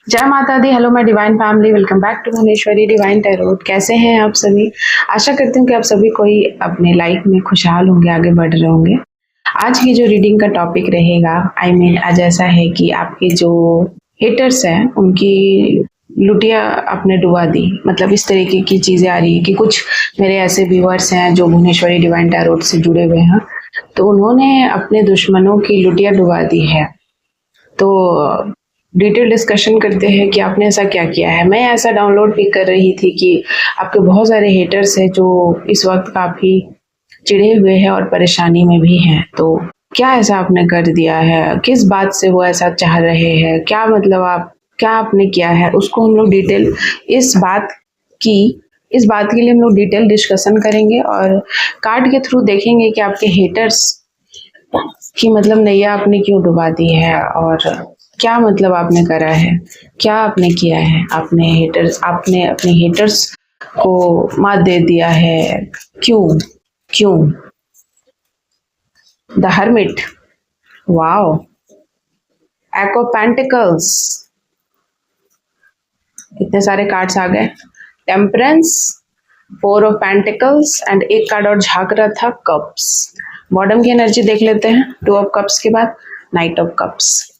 जय माता दी। Hello my divine family, welcome back to Bhuvaneshwari divine tarot. कैसे हैं आप सभी? आशा करती हूँ कि आप सभी कोई अपने लाइफ में खुशहाल होंगे, आगे बढ़ रहे होंगे। आज की जो रीडिंग का टॉपिक रहेगा, आज ऐसा है कि आपके जो हेटर्स हैं उनकी लुटिया आपने डुबा दी। मतलब इस तरीके की चीजें आ रही है कि कुछ मेरे ऐसे व्यूअर्स हैं जो भुवनेश्वरी डिवाइन टैरोट से जुड़े हुए हैं, तो उन्होंने अपने दुश्मनों की लुटिया डुबा दी है। तो डिटेल डिस्कशन करते हैं कि आपने ऐसा क्या किया है। मैं ऐसा डाउनलोड भी कर रही थी कि आपके बहुत सारे हेटर्स हैं जो इस वक्त काफ़ी चिढ़े हुए हैं और परेशानी में भी हैं। तो क्या ऐसा आपने कर दिया है, किस बात से वो ऐसा चाह रहे हैं, क्या मतलब आप क्या आपने किया है, उसको हम लोग डिटेल इस बात की इस बात के लिए हम लोग डिटेल डिस्कशन करेंगे और कार्ड के थ्रू देखेंगे कि आपके हेटर्स कि मतलब नैया आपने क्यों डुबा दी है और क्या मतलब आपने करा है, क्या आपने किया है। आपने अपने हेटर्स को मात दे दिया है। क्यों क्यों? The hermit, wow, ace of pentacles, इतने सारे कार्ड्स आ गए। Temperance, four of pentacles and एक कार्ड और झांक रहा था कप्स। बॉटम की एनर्जी देख लेते हैं। टू ऑफ कप्स के बाद नाइट ऑफ कप्स।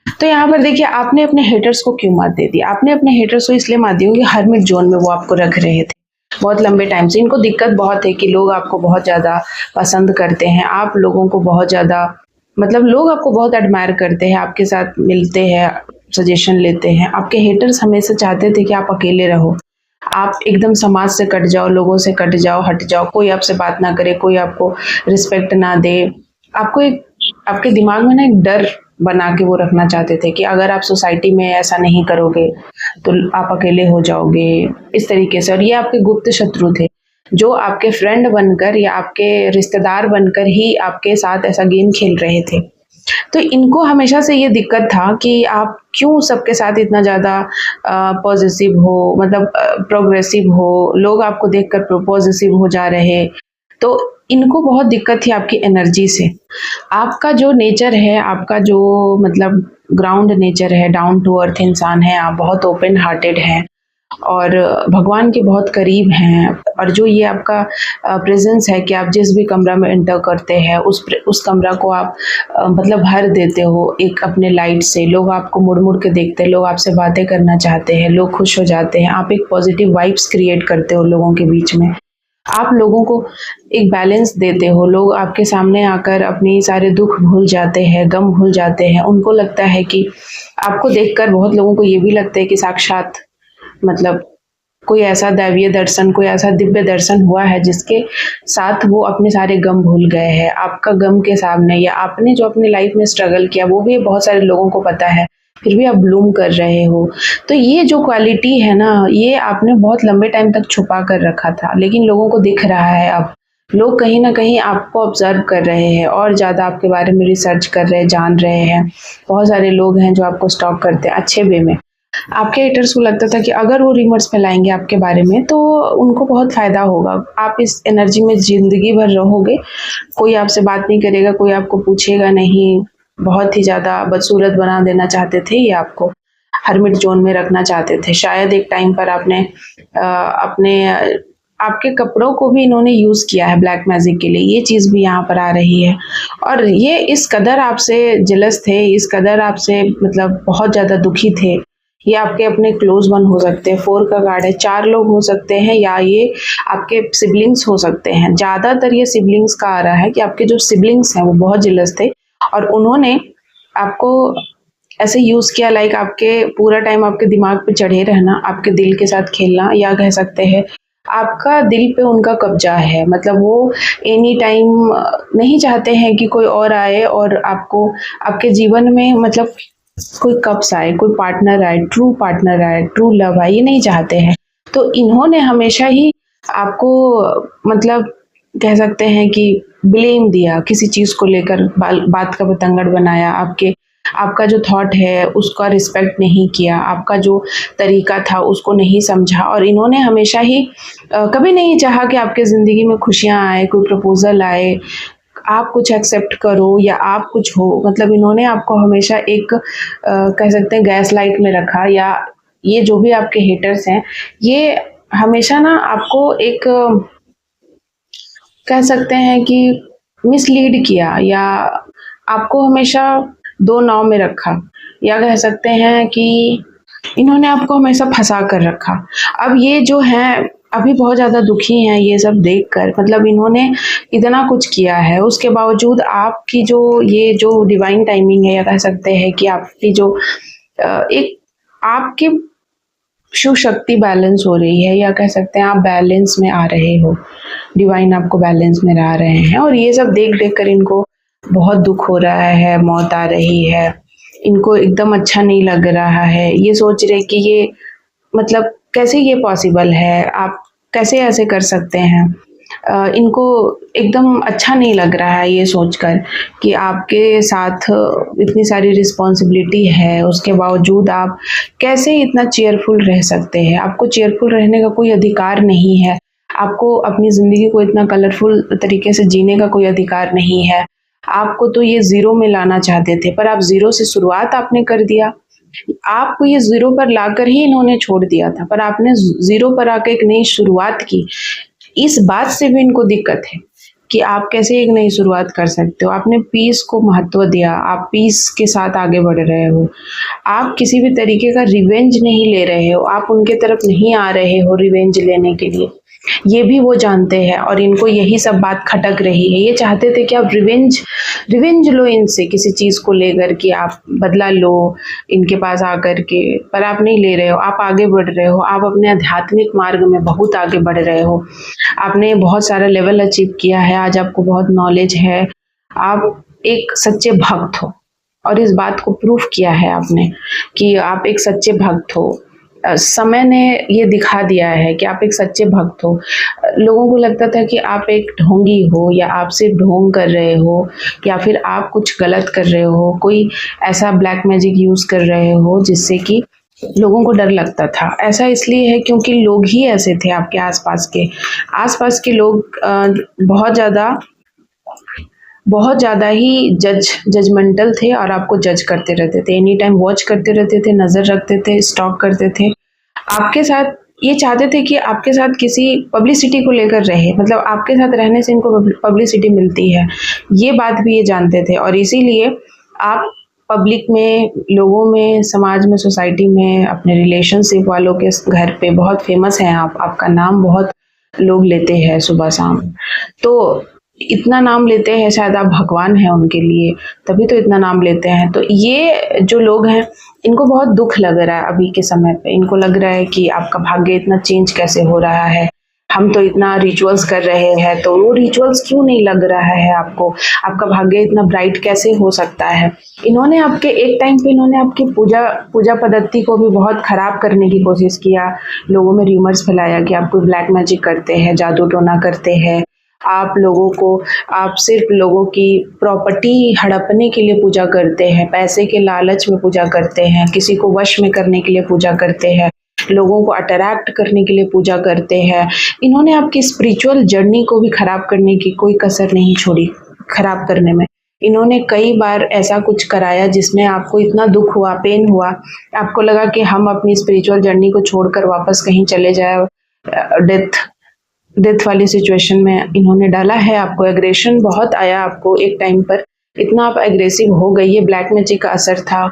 तो यहाँ पर देखिए, आपने अपने हेटर्स को क्यों मात दे दी। आपने अपने हेटर्स को इसलिए मात दी होगी, हर्मिट जोन में वो आपको रख रहे थे बहुत लंबे टाइम से। इनको दिक्कत बहुत है कि लोग आपको बहुत ज़्यादा पसंद करते हैं, आप लोगों को बहुत ज़्यादा मतलब लोग आपको बहुत एडमायर करते हैं, आपके साथ मिलते हैं, सजेशन लेते हैं। आपके हेटर्स हमेशा चाहते थे कि आप अकेले रहो, आप एकदम समाज से कट जाओ, लोगों से कट जाओ, हट जाओ, कोई आपसे बात ना करे, कोई आपको रिस्पेक्ट ना दे। आपको एक आपके दिमाग में ना एक डर बना के वो रखना चाहते थे कि अगर आप सोसाइटी में ऐसा नहीं करोगे तो आप अकेले हो जाओगे, इस तरीके से। और ये आपके गुप्त शत्रु थे जो आपके फ्रेंड बनकर या आपके रिश्तेदार बनकर ही आपके साथ ऐसा गेम खेल रहे थे। तो इनको हमेशा से ये दिक्कत था कि आप क्यों सबके साथ इतना ज़्यादा पॉजिटिव हो, मतलब प्रोग्रेसिव हो, लोग आपको देखकर पॉजिटिव हो जा रहे। तो इनको बहुत दिक्कत थी आपकी एनर्जी से। आपका जो नेचर है, आपका जो मतलब ग्राउंड नेचर है, डाउन टू अर्थ इंसान है, आप बहुत ओपन हार्टेड हैं और भगवान के बहुत करीब हैं। और जो ये आपका प्रेजेंस है कि आप जिस भी कमरा में एंटर करते हैं उस कमरा को आप मतलब भर देते हो एक अपने लाइट से। लोग आपको मुड़ मुड़ के देखते हैं, लोग आपसे बातें करना चाहते हैं, लोग खुश हो जाते हैं। आप एक पॉजिटिव वाइब्स क्रिएट करते हो लोगों के बीच में। आप लोगों को एक बैलेंस देते हो। लोग आपके सामने आकर अपनी सारे दुख भूल जाते हैं, गम भूल जाते हैं। उनको लगता है कि आपको देखकर बहुत लोगों को ये भी लगता है कि साक्षात मतलब कोई ऐसा दैवीय दर्शन, कोई ऐसा दिव्य दर्शन हुआ है जिसके साथ वो अपने सारे गम भूल गए हैं। आपका गम के सामने या आपने जो अपनी लाइफ में स्ट्रगल किया वो भी बहुत सारे लोगों को पता है, फिर भी आप ब्लूम कर रहे हो। तो ये जो क्वालिटी है ना, ये आपने बहुत लंबे टाइम तक छुपा कर रखा था, लेकिन लोगों को दिख रहा है अब। लोग कहीं ना कहीं आपको ऑब्जर्व कर रहे हैं और ज़्यादा आपके बारे में रिसर्च कर रहे हैं, जान रहे हैं। बहुत सारे लोग हैं जो आपको स्टॉक करते हैं अच्छे वे में। आपके हेटर्स को लगता था कि अगर वो रिमर्स फैलाएंगे आपके बारे में तो उनको बहुत फ़ायदा होगा, आप इस एनर्जी में ज़िंदगी भर रहोगे, कोई आपसे बात नहीं करेगा, कोई आपको पूछेगा नहीं। बहुत ही ज़्यादा बदसूरत बना देना चाहते थे ये आपको, हर्मिट जोन में रखना चाहते थे। शायद एक टाइम पर आपने अपने आपके कपड़ों को भी इन्होंने यूज़ किया है ब्लैक मैजिक के लिए, ये चीज़ भी यहाँ पर आ रही है। और ये इस कदर आपसे जेलस थे, इस कदर आपसे मतलब बहुत ज़्यादा दुखी थे। ये आपके अपने क्लोज वन हो सकते हैं। फोर का कार्ड है, 4 लोग हो सकते हैं या ये आपके सिबलिंग्स हो सकते हैं। ज़्यादातर ये सिबलिंग्स का आ रहा है कि आपके जो सिबलिंग्स हैं वो बहुत जेलस थे और उन्होंने आपको ऐसे यूज़ किया, लाइक आपके पूरा टाइम आपके दिमाग पे चढ़े रहना, आपके दिल के साथ खेलना, या कह सकते हैं आपका दिल पे उनका कब्जा है। मतलब वो एनी टाइम नहीं चाहते हैं कि कोई और आए और आपको आपके जीवन में मतलब कोई कप्स आए, कोई पार्टनर आए, ट्रू पार्टनर आए, ट्रू लव आए, ये नहीं चाहते हैं। तो इन्होंने हमेशा ही आपको मतलब कह सकते हैं कि ब्लेम दिया, किसी चीज़ को लेकर बात का बतंगड़ बनाया, आपका जो थॉट है उसका रिस्पेक्ट नहीं किया, आपका जो तरीका था उसको नहीं समझा। और इन्होंने हमेशा ही कभी नहीं चाहा कि आपके ज़िंदगी में खुशियाँ आए, कोई प्रपोज़ल आए, आप कुछ एक्सेप्ट करो या आप कुछ हो, मतलब इन्होंने आपको हमेशा एक कह सकते हैं गैस लाइट में रखा, या ये जो भी आपके हेटर्स हैं ये हमेशा ना आपको एक कह सकते हैं कि मिसलीड किया, या आपको हमेशा दो नाव में रखा, या कह सकते हैं कि इन्होंने आपको हमेशा फंसा कर रखा। अब ये जो हैं अभी बहुत ज़्यादा दुखी हैं ये सब देखकर, मतलब इन्होंने इतना कुछ किया है उसके बावजूद आपकी जो ये जो डिवाइन टाइमिंग है, या कह सकते हैं कि आपकी जो एक आपकी शिव शक्ति बैलेंस हो रही है, या कह सकते हैं आप बैलेंस में आ रहे हो, डिवाइन आपको बैलेंस में ला रहे हैं। और ये सब देख देख कर इनको बहुत दुख हो रहा है, मौत आ रही है, इनको एकदम अच्छा नहीं लग रहा है, ये सोच रहे कि ये मतलब कैसे ये पॉसिबल है, आप कैसे ऐसे कर सकते हैं। इनको एकदम अच्छा नहीं लग रहा है ये सोचकर कि आपके साथ इतनी सारी रिस्पॉन्सिबिलिटी है, उसके बावजूद आप कैसे इतना चेयरफुल रह सकते हैं। आपको चेयरफुल रहने का कोई अधिकार नहीं है, आपको अपनी ज़िंदगी को इतना कलरफुल तरीके से जीने का कोई अधिकार नहीं है। आपको तो ये ज़ीरो में लाना चाहते थे, पर आप ज़ीरो से शुरुआत आपने कर दिया। आपको ये ज़ीरो पर लाकर ही इन्होंने छोड़ दिया था, पर आपने ज़ीरो पर आकर एक नई शुरुआत की। इस बात से भी इनको दिक्कत है कि आप कैसे एक नई शुरुआत कर सकते हो। आपने पीस को महत्व दिया, आप पीस के साथ आगे बढ़ रहे हो, आप किसी भी तरीके का रिवेंज नहीं ले रहे हो, आप उनके तरफ नहीं आ रहे हो रिवेंज लेने के लिए। ये भी वो जानते हैं और इनको यही सब बात खटक रही है। ये चाहते थे कि आप रिवेंज लो इनसे किसी चीज़ को लेकर, कि आप बदला लो इनके पास आकर के, पर आप नहीं ले रहे हो, आप आगे बढ़ रहे हो, आप अपने आध्यात्मिक मार्ग में बहुत आगे बढ़ रहे हो, आपने बहुत सारा लेवल अचीव किया है, आज आपको बहुत नॉलेज है, आप एक सच्चे भक्त हो, और इस बात को प्रूफ किया है आपने कि आप एक सच्चे भक्त हो। समय ने ये दिखा दिया है कि आप एक सच्चे भक्त हो। लोगों को लगता था कि आप एक ढोंगी हो, या आप सिर्फ ढोंग कर रहे हो, या फिर आप कुछ गलत कर रहे हो, कोई ऐसा ब्लैक मैजिक यूज़ कर रहे हो जिससे कि लोगों को डर लगता था। ऐसा इसलिए है क्योंकि लोग ही ऐसे थे, आपके आसपास के लोग बहुत ज़्यादा ही जजमेंटल थे, और आपको जज करते रहते थे, एनी टाइम वॉच करते रहते थे, नज़र रखते थे, स्टॉक करते थे आपके साथ। ये चाहते थे कि आपके साथ किसी पब्लिसिटी को लेकर रहे, मतलब आपके साथ रहने से इनको पब्लिसिटी मिलती है, ये बात भी ये जानते थे। और इसीलिए आप पब्लिक में, लोगों में, समाज में, सोसाइटी में, अपने रिलेशनशिप वालों के घर पे बहुत फेमस हैं आप, आपका नाम बहुत लोग लेते हैं सुबह शाम। तो इतना नाम लेते हैं, शायद आप भगवान हैं उनके लिए, तभी तो इतना नाम लेते हैं। तो ये जो लोग हैं इनको बहुत दुख लग रहा है अभी के समय पे, इनको लग रहा है कि आपका भाग्य इतना चेंज कैसे हो रहा है, हम तो इतना रिचुअल्स कर रहे हैं तो वो रिचुअल्स क्यों नहीं लग रहा है आपको, आपका भाग्य इतना ब्राइट कैसे हो सकता है। इन्होंने आपके एक टाइम पे इन्होंने आपकी पूजा पद्धति को भी बहुत खराब करने की कोशिश किया, लोगों में र्यूमर्स फैलाया कि आप कोई ब्लैक मैजिक करते हैं, जादू टोना करते हैं, आप सिर्फ लोगों की प्रॉपर्टी हड़पने के लिए पूजा करते हैं, पैसे के लालच में पूजा करते हैं, किसी को वश में करने के लिए पूजा करते हैं, लोगों को अट्रैक्ट करने के लिए पूजा करते हैं। इन्होंने आपकी स्पिरिचुअल जर्नी को भी खराब करने की कोई कसर नहीं छोड़ी। खराब करने में इन्होंने कई बार ऐसा कुछ कराया जिसमें आपको इतना दुख हुआ, पेन हुआ, आपको लगा कि हम अपनी स्पिरिचुअल जर्नी को छोड़कर वापस कहीं चले जाए, डेथ वाली सिचुएशन में इन्होंने डाला है आपको। एग्रेशन बहुत आया आपको एक टाइम पर, इतना आप एग्रेसिव हो गई, ये ब्लैक मैजिक का असर था।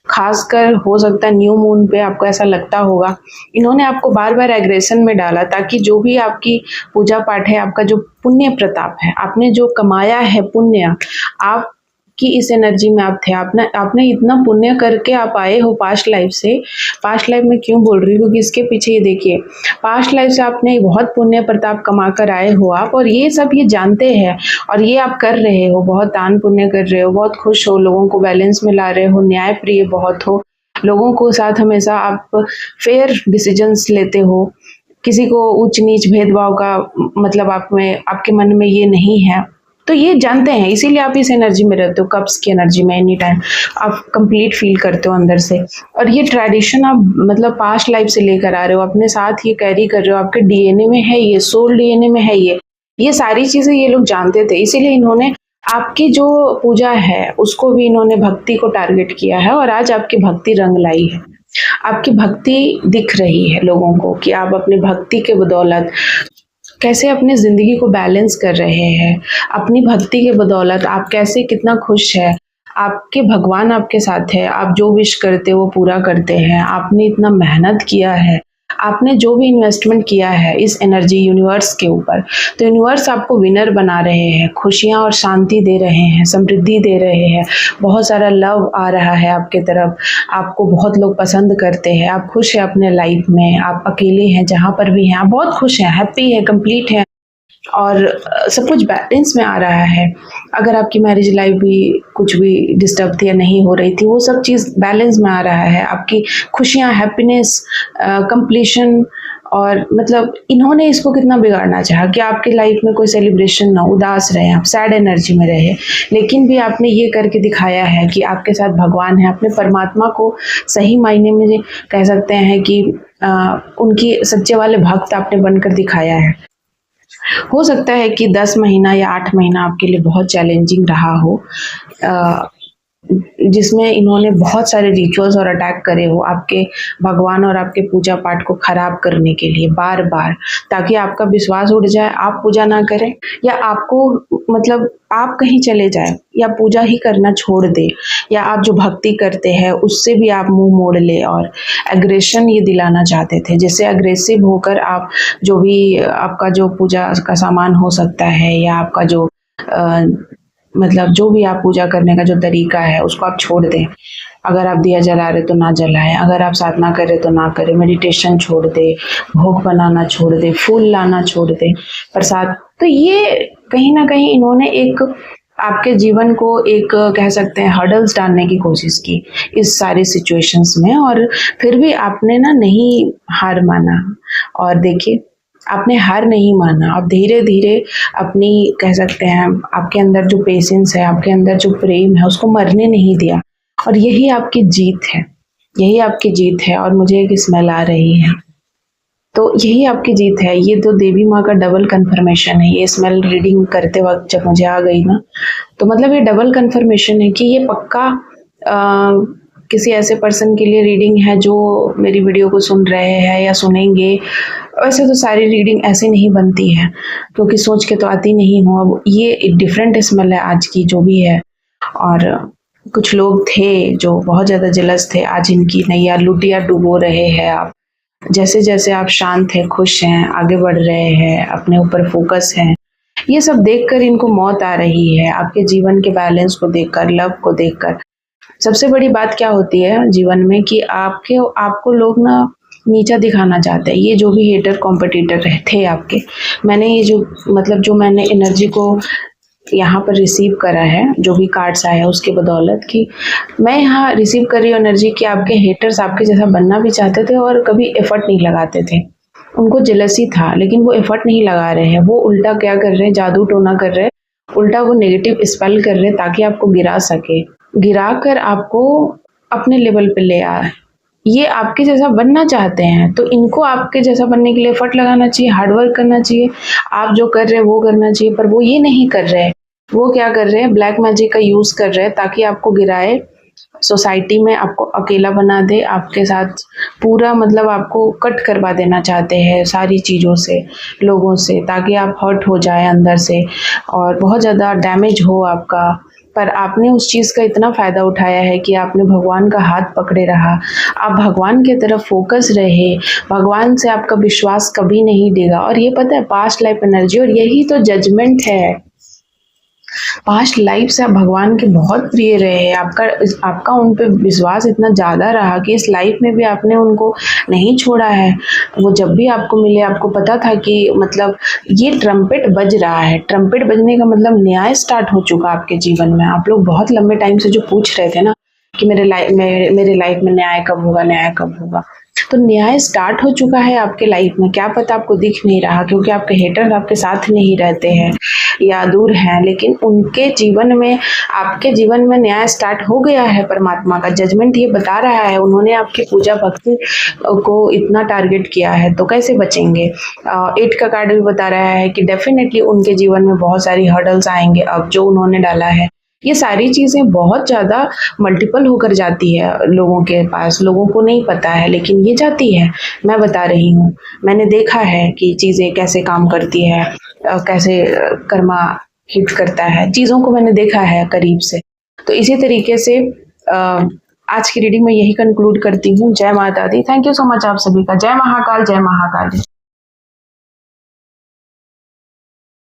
खासकर हो सकता है न्यू मून पे आपको ऐसा लगता होगा। इन्होंने आपको बार बार एग्रेशन में डाला ताकि जो भी आपकी पूजा पाठ है, आपका जो पुण्य प्रताप है, आपने जो कमाया है पुण्य, आप कि इस एनर्जी में आप थे, आपने इतना पुण्य करके आप आए हो पास्ट लाइफ से। पास्ट लाइफ में क्यों बोल रही हूँ, क्योंकि इसके पीछे ये देखिए, पास्ट लाइफ से आपने बहुत पुण्य प्रताप कमा कर आए हो आप, और ये सब ये जानते हैं, और ये आप कर रहे हो, बहुत दान पुण्य कर रहे हो, बहुत खुश हो, लोगों को बैलेंस में ला रहे हो, न्याय प्रिय बहुत हो, लोगों को साथ हमेशा आप फेयर डिसीजंस लेते हो, किसी को ऊंच नीच भेदभाव का मतलब आपके मन में ये नहीं है। तो ये जानते हैं, इसीलिए आप इस एनर्जी में रहते हो, कप्स की एनर्जी में एनी टाइम आप कंप्लीट फील करते हो अंदर से। और ये ट्रेडिशन आप मतलब पास्ट लाइफ से लेकर आ रहे हो, अपने साथ ये कैरी कर रहे हो, आपके डीएनए में है, ये सोल डीएनए में है, ये सारी चीज़ें ये लोग जानते थे, इसीलिए इन्होंने आपकी जो पूजा है उसको भी इन्होंने भक्ति को टारगेट किया है और आज आपकी भक्ति रंग लाई है। आपकी भक्ति दिख रही है लोगों को कि आप अपनी भक्ति के बदौलत कैसे अपनी ज़िंदगी को बैलेंस कर रहे हैं। अपनी भक्ति के बदौलत आप कैसे कितना खुश है। आपके भगवान आपके साथ है, आप जो विश करते हो वो पूरा करते हैं। आपने इतना मेहनत किया है, आपने जो भी इन्वेस्टमेंट किया है इस एनर्जी यूनिवर्स के ऊपर, तो यूनिवर्स आपको विनर बना रहे हैं, खुशियाँ और शांति दे रहे हैं, समृद्धि दे रहे हैं, बहुत सारा लव आ रहा है आपके तरफ, आपको बहुत लोग पसंद करते हैं, आप खुश हैं अपने लाइफ में, आप अकेले हैं जहाँ पर भी हैं, आप बहुत खुश हैं, हैप्पी हैं, कंप्लीट हैं और सब कुछ बैलेंस में आ रहा है। अगर आपकी मैरिज लाइफ भी कुछ भी डिस्टर्ब थी या नहीं हो रही थी, वो सब चीज़ बैलेंस में आ रहा है। आपकी खुशियाँ, हैप्पीनेस, कंप्लीशन और मतलब इन्होंने इसको कितना बिगाड़ना चाहा कि आपकी लाइफ में कोई सेलिब्रेशन ना, उदास रहे, आप सैड एनर्जी में रहे, लेकिन भी आपने ये करके दिखाया है कि आपके साथ भगवान है। अपने परमात्मा को सही मायने में कह सकते हैं कि उनकी सच्चे वाले भक्त आपने बनकर दिखाया है। हो सकता है कि 10 महीना या 8 महीना आपके लिए बहुत चैलेंजिंग रहा हो, जिसमें इन्होंने बहुत सारे रिचुअल्स और अटैक करे हो आपके भगवान और आपके पूजा पाठ को खराब करने के लिए बार बार, ताकि आपका विश्वास उड़ जाए, आप पूजा ना करें या आपको मतलब आप कहीं चले जाए या पूजा ही करना छोड़ दे, या आप जो भक्ति करते हैं उससे भी आप मुंह मोड़ ले और एग्रेशन ये दिलाना चाहते थे, जिससे अग्रेसिव होकर आप जो भी आपका जो पूजा का सामान हो सकता है या आपका जो मतलब जो भी आप पूजा करने का जो तरीका है उसको आप छोड़ दें। अगर आप दिया जला रहे तो ना जलाएं, अगर आप साधना कर रहे तो ना करें, मेडिटेशन छोड़ दे, भोग बनाना छोड़ दे, फूल लाना छोड़ दे, प्रसाद। तो ये कहीं ना कहीं इन्होंने एक आपके जीवन को एक कह सकते हैं हर्डल्स डालने की कोशिश की इस सारी सिचुएशंस में, और फिर भी आपने ना नहीं हार माना। और देखिए आपने हार नहीं माना, आप धीरे धीरे अपनी कह सकते हैं आपके अंदर जो पेशेंस है, आपके अंदर जो प्रेम है उसको मरने नहीं दिया, और यही आपकी जीत है, यही आपकी जीत है। और मुझे एक स्मेल आ रही है, तो यही आपकी जीत है। ये तो देवी माँ का डबल कंफर्मेशन है। ये स्मेल रीडिंग करते वक्त जब मुझे आ गई ना, तो मतलब ये डबल कंफर्मेशन है कि ये पक्का किसी ऐसे पर्सन के लिए रीडिंग है जो मेरी वीडियो को सुन रहे हैं या सुनेंगे। वैसे तो सारी रीडिंग ऐसे नहीं बनती है क्योंकि सोच के तो आती नहीं हूँ। अब ये डिफरेंट स्मेल है आज की जो भी है, और कुछ लोग थे जो बहुत ज़्यादा जेलस थे, आज इनकी नैया लुटिया डुबो रहे हैं आप। जैसे जैसे आप शांत हैं, खुश हैं, आगे बढ़ रहे हैं, अपने ऊपर फोकस हैं, ये सब देखकर इनको मौत आ रही है। आपके जीवन के बैलेंस को देखकर, लव को देखकर। सबसे बड़ी बात क्या होती है जीवन में कि आपको लोग ना नीचा दिखाना चाहते हैं। ये जो भी हेटर कॉम्पिटिटर थे आपके, मैंने ये जो मतलब जो मैंने एनर्जी को यहाँ पर रिसीव करा है, जो भी कार्ड्स आए हैं उसके बदौलत, कि मैं यहाँ रिसीव कर रही हूँ एनर्जी कि आपके हेटर्स आपके जैसा बनना भी चाहते थे और कभी एफर्ट नहीं लगाते थे। उनको जेलसी था लेकिन वो एफर्ट नहीं लगा रहे हैं। वो उल्टा क्या कर रहे हैं, जादू टोना कर रहे हैं, उल्टा वो नेगेटिव स्पेल कर रहे हैं ताकि आपको गिरा सके, गिरा कर आपको अपने लेवल पे ले आए। ये आपके जैसा बनना चाहते हैं तो इनको आपके जैसा बनने के लिए एफर्ट लगाना चाहिए, हार्डवर्क करना चाहिए, आप जो कर रहे हैं वो करना चाहिए, पर वो ये नहीं कर रहे हैं। वो क्या कर रहे हैं, ब्लैक मैजिक का यूज कर रहे हैं ताकि आपको गिराए, सोसाइटी में आपको अकेला बना दे, आपके साथ पूरा मतलब आपको कट करवा देना चाहते हैं सारी चीज़ों से, लोगों से, ताकि आप हर्ट हो जाए अंदर से और बहुत ज़्यादा डैमेज हो आपका। पर आपने उस चीज़ का इतना फ़ायदा उठाया है कि आपने भगवान का हाथ पकड़े रहा, आप भगवान के तरफ फोकस रहे, भगवान से आपका विश्वास कभी नहीं डेगा। और ये पता है पास्ट लाइफ एनर्जी, और यही तो जजमेंट है। पास्ट लाइफ से आप भगवान के बहुत प्रिय रहे हैं, आपका उन पे विश्वास इतना ज़्यादा रहा कि इस लाइफ में भी आपने उनको नहीं छोड़ा है। वो जब भी आपको मिले आपको पता था कि मतलब ये ट्रम्पेट बज रहा है, ट्रम्पेट बजने का मतलब न्याय स्टार्ट हो चुका आपके जीवन में। आप लोग बहुत लंबे टाइम से जो पूछ रहे थे ना कि मेरे लाइफ में न्याय कब होगा, न्याय कब होगा, तो न्याय स्टार्ट हो चुका है आपके लाइफ में, क्या पता आपको दिख नहीं रहा क्योंकि आपके हेटर्स आपके साथ नहीं रहते हैं या दूर हैं, लेकिन उनके जीवन में, आपके जीवन में न्याय स्टार्ट हो गया है। परमात्मा का जजमेंट ये बता रहा है, उन्होंने आपकी पूजा भक्ति को इतना टारगेट किया है तो कैसे बचेंगे। 8 का कार्ड भी बता रहा है कि डेफिनेटली उनके जीवन में बहुत सारी हर्डल्स आएंगे अब जो उन्होंने डाला है। ये सारी चीज़ें बहुत ज़्यादा मल्टीपल होकर जाती है लोगों के पास, लोगों को नहीं पता है लेकिन ये जाती है। मैं बता रही हूँ, मैंने देखा है कि चीज़ें कैसे काम करती है, कैसे कर्मा हिट करता है, चीज़ों को मैंने देखा है करीब से। तो इसी तरीके से आज की रीडिंग में यही कंक्लूड करती हूँ। जय माता दी। थैंक यू सो मच आप सभी का। जय महाकाल, जय महाकाल।